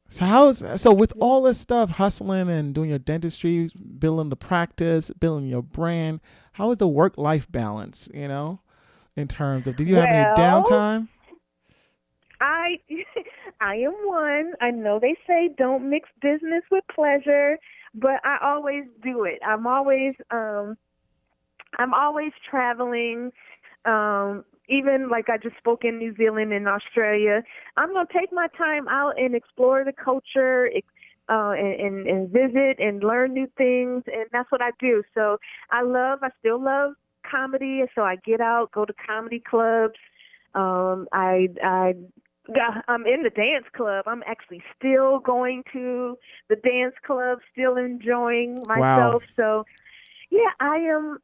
A: So with all this stuff, hustling and doing your dentistry, building the practice, building your brand, how is the work-life balance, in terms of, did you have any downtime?
B: I am one. I know they say don't mix business with pleasure, but I always do it. I'm always traveling. Even like I just spoke in New Zealand and Australia, I'm going to take my time out and explore the culture and visit and learn new things. And that's what I do. So I still love comedy. So I get out, go to comedy clubs. I'm in the dance club. I'm actually still going to the dance club, still enjoying myself.
A: Wow.
B: So yeah, I am,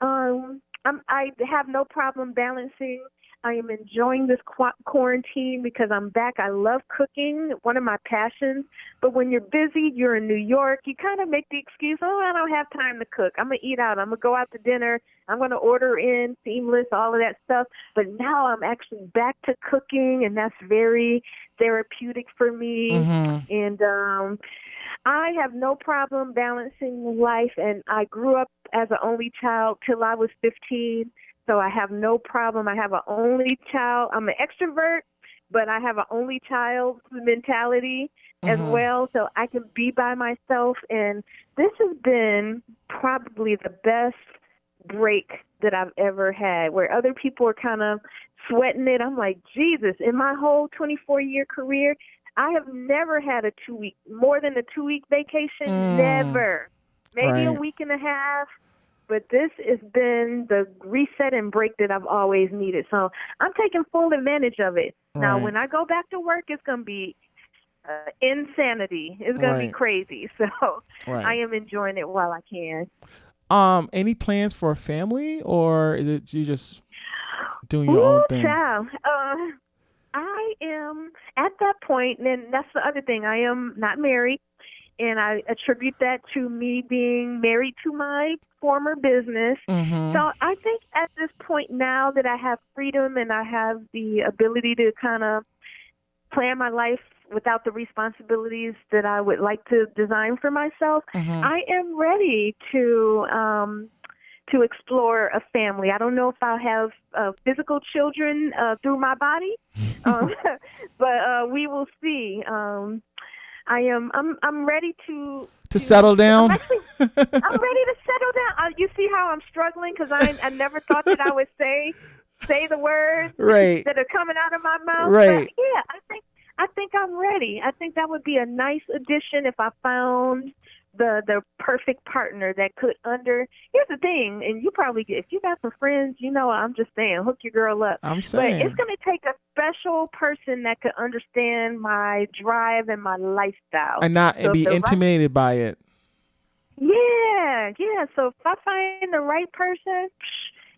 B: I have no problem balancing. I am enjoying this quarantine because I'm back. I love cooking, one of my passions. But when you're busy, you're in New York, you kind of make the excuse, I don't have time to cook. I'm going to eat out. I'm going to go out to dinner. I'm going to order in, Seamless, all of that stuff. But now I'm actually back to cooking, and that's very therapeutic for me. And I have no problem balancing life, and I grew up as an only child till I was 15. So I have no problem. I have an only child. I'm an extrovert, but I have an only child mentality as well. So I can be by myself. And this has been probably the best break that I've ever had, where other people are kind of sweating it. I'm like, Jesus, in my whole 24-year career, I have never had more than a 2-week vacation. Never. Maybe a week and a half. But this has been the reset and break that I've always needed. So I'm taking full advantage of it. Now, when I go back to work, it's going to be insanity. It's going to be crazy. So I am enjoying it while I can.
A: Any plans for a family, or is it you just doing your own thing?
B: Child. I am at that point, and that's the other thing. I am not married. and I attribute that to me being married to my former business.
A: Mm-hmm.
B: So I think at this point now that I have freedom and I have the ability to kind of plan my life without the responsibilities that I would like to design for myself,
A: Mm-hmm.
B: I am ready to explore a family. I don't know if I'll have physical children through my body, but we will see. I'm ready
A: to settle down.
B: I'm ready to settle down. You see how I'm struggling because I never thought that I would say the words
A: Right.
B: that are coming out of my mouth.
A: Right.
B: But yeah, I think I'm ready. I think that would be a nice addition if I found the perfect partner that could here's the thing, and you probably if you got some friends, I'm just saying, hook your girl up.
A: I'm saying.
B: But it's going to take a special person that could understand my drive and my lifestyle.
A: And not
B: so
A: be intimidated by it.
B: Yeah. So if I find the right person,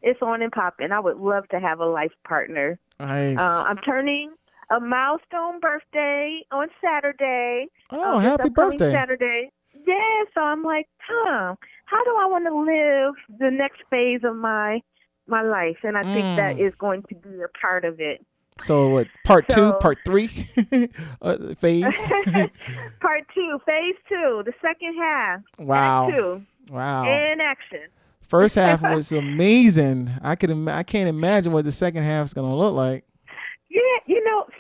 B: it's on and popping. I would love to have a life partner.
A: Nice.
B: I'm turning a milestone birthday on Saturday.
A: Oh, happy birthday.
B: Saturday. Yeah, so I'm like, how do I want to live the next phase of my life? And I think that is going to be a part of it.
A: So what, part 2, part 3 phase?
B: Part 2, phase 2, the second half.
A: Wow.
B: Act 2.
A: Wow.
B: And action.
A: First half was amazing. I can't imagine what the second half is going to look like.
B: Yeah,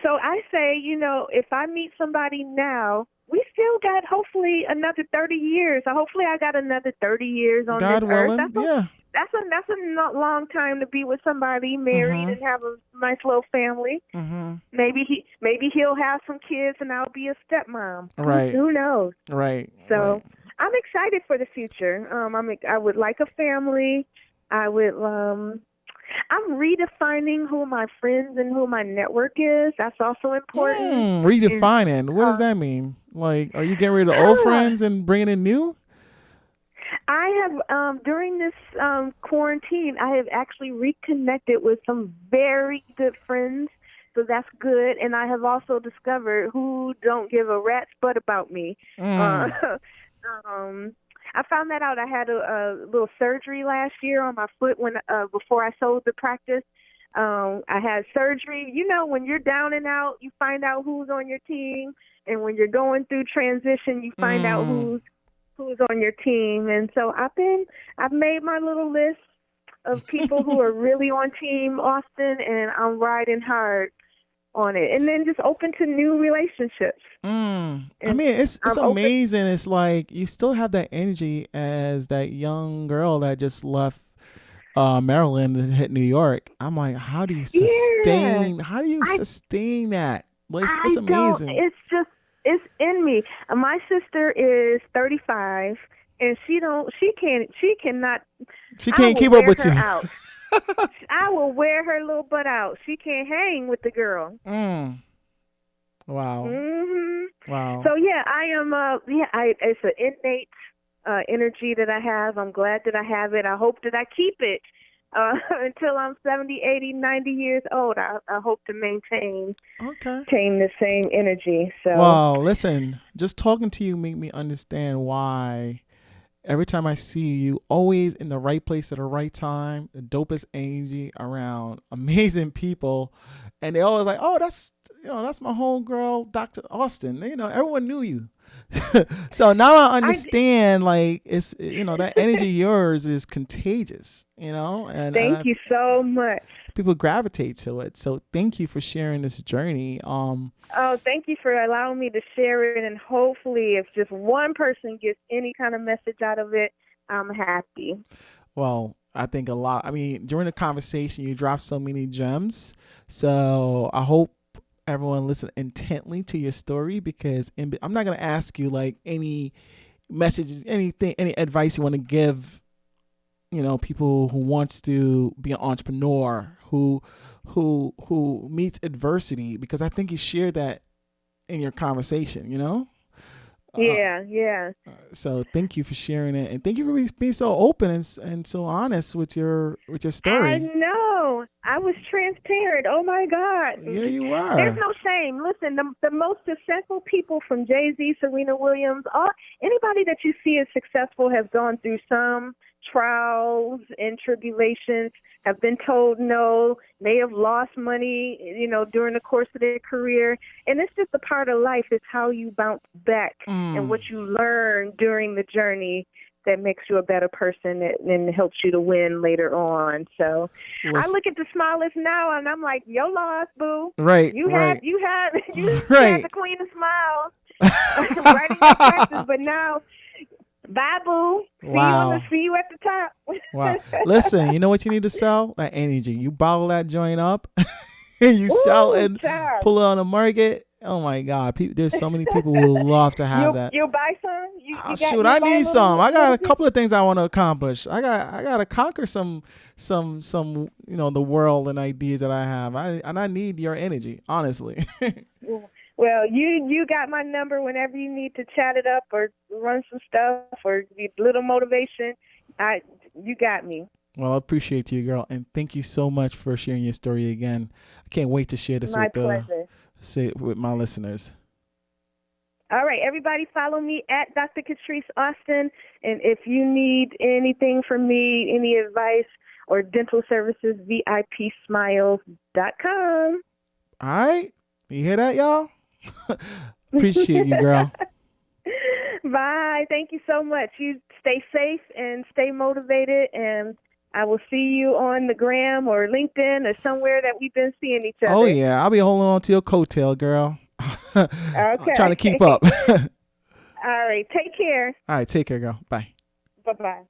B: so I say, if I meet somebody now, we still got hopefully another 30 years. So hopefully I got another 30 years on
A: God
B: this
A: willing,
B: earth. That's a long time to be with somebody married and have a nice little family.
A: Mm-hmm.
B: Maybe he'll have some kids and I'll be a stepmom.
A: Right.
B: Who knows?
A: Right.
B: So
A: right.
B: I'm excited for the future. I would like a family. I'm redefining who my friends and who my network is. That's also important.
A: Redefining. What does that mean? Like, are you getting rid of old friends and bringing in new?
B: I have, during this quarantine, I have actually reconnected with some very good friends. So that's good. And I have also discovered who don't give a rat's butt about me. I found that out. I had a little surgery last year on my foot before I sold the practice. I had surgery. When you're down and out, you find out who's on your team, and when you're going through transition, you find out who's on your team. And so I've made my little list of people who are really on Team Austin, and I'm riding hard on it, and then just open to new relationships.
A: I mean, it's amazing. It's like you still have that energy as that young girl that just left Maryland and hit New York. I'm like, how do you sustain? How do you sustain that? Like, it's amazing.
B: It's in me. My sister is 35, and she cannot
A: keep up with you.
B: I will wear her little butt out. She can't hang with the girl.
A: Wow.
B: Mm-hmm.
A: Wow.
B: So yeah, I am. It's an innate energy that I have. I'm glad that I have it. I hope that I keep it until I'm 70, 80, 90 years old. I hope to maintain the same energy. So.
A: Well, listen, just talking to you make me understand why. Every time I see you, always in the right place at the right time, the dopest energy around amazing people. And they always like, oh, that's my homegirl, Dr. Austin. Everyone knew you. So now I understand, it's, that energy of yours is contagious, and
B: thank you so much.
A: People gravitate to it. So thank you for sharing this journey.
B: Thank you for allowing me to share it. And hopefully if just one person gets any kind of message out of it, I'm happy.
A: Well, I think a lot. I mean, during the conversation, you dropped so many gems. So I hope everyone listen intently to your story, because I'm not going to ask you like any messages, anything, any advice you want to give, people who wants to be an entrepreneur, who meets adversity, because I think you shared that in your conversation,
B: Yeah.
A: So thank you for sharing it, and thank you for being so open and so honest with your
B: I
A: story.
B: know. I was transparent. Oh my God.
A: Yeah, you
B: There's
A: are.
B: no shame. Listen, the most successful people, from Jay-Z, Serena Williams, anybody that you see as successful has gone through some trials and tribulations, have been told no, may have lost money, during the course of their career. And it's just a part of life. It's how you bounce back and what you learn during the journey that makes you a better person and helps you to win later on. So I
A: Listen,
B: look at the smilest now and I'm like, your loss, boo.
A: right,
B: You had
A: right,
B: the
A: right.
B: queen of smiles right in your faces, but now, bye, boo.
A: Wow.
B: See you at the top.
A: Wow. Listen, you know what you need to sell? That energy. You bottle that joint up and you sell
B: Ooh,
A: and
B: child.
A: pull it on the market. Oh my God. There's so many people who love to have that.
B: You'll buy some?
A: Oh, shoot, I
B: Buy a
A: need some. I got
B: little
A: a couple of things I want to accomplish. I got to conquer some the world and ideas that I have. I need your energy, honestly.
B: Well, you got my number whenever you need to chat it up or run some stuff or need a little motivation. You got me.
A: Well, I appreciate you, girl, and thank you so much for sharing your story again. I can't wait to share this
B: My pleasure.
A: with my listeners.
B: All right, everybody follow me at Dr. Catrice Austin. And if you need anything from me, any advice or dental services, VIPsmiles.com.
A: All right. You hear that, y'all? Appreciate you, girl.
B: Bye. Thank you so much. You stay safe and stay motivated. And I will see you on the gram or LinkedIn or somewhere that we've been seeing each other.
A: Oh, yeah. I'll be holding on to your coattail, girl.
B: Okay.
A: Trying to keep up.
B: All right. Take care.
A: All right. Take care, girl. Bye.
B: Bye-bye.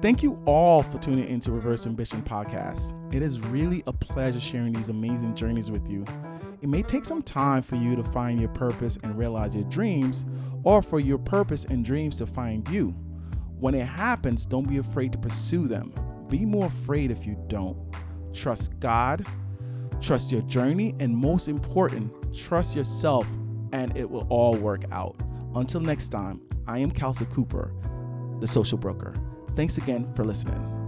A: Thank you all for tuning into Reverse Ambition Podcast. It is really a pleasure sharing these amazing journeys with you. It may take some time for you to find your purpose and realize your dreams, or for your purpose and dreams to find you. When it happens, don't be afraid to pursue them. Be more afraid if you don't. Trust God, trust your journey, and most important, trust yourself, and it will all work out. Until next time, I am Kelsey Cooper, the Social Broker. Thanks again for listening.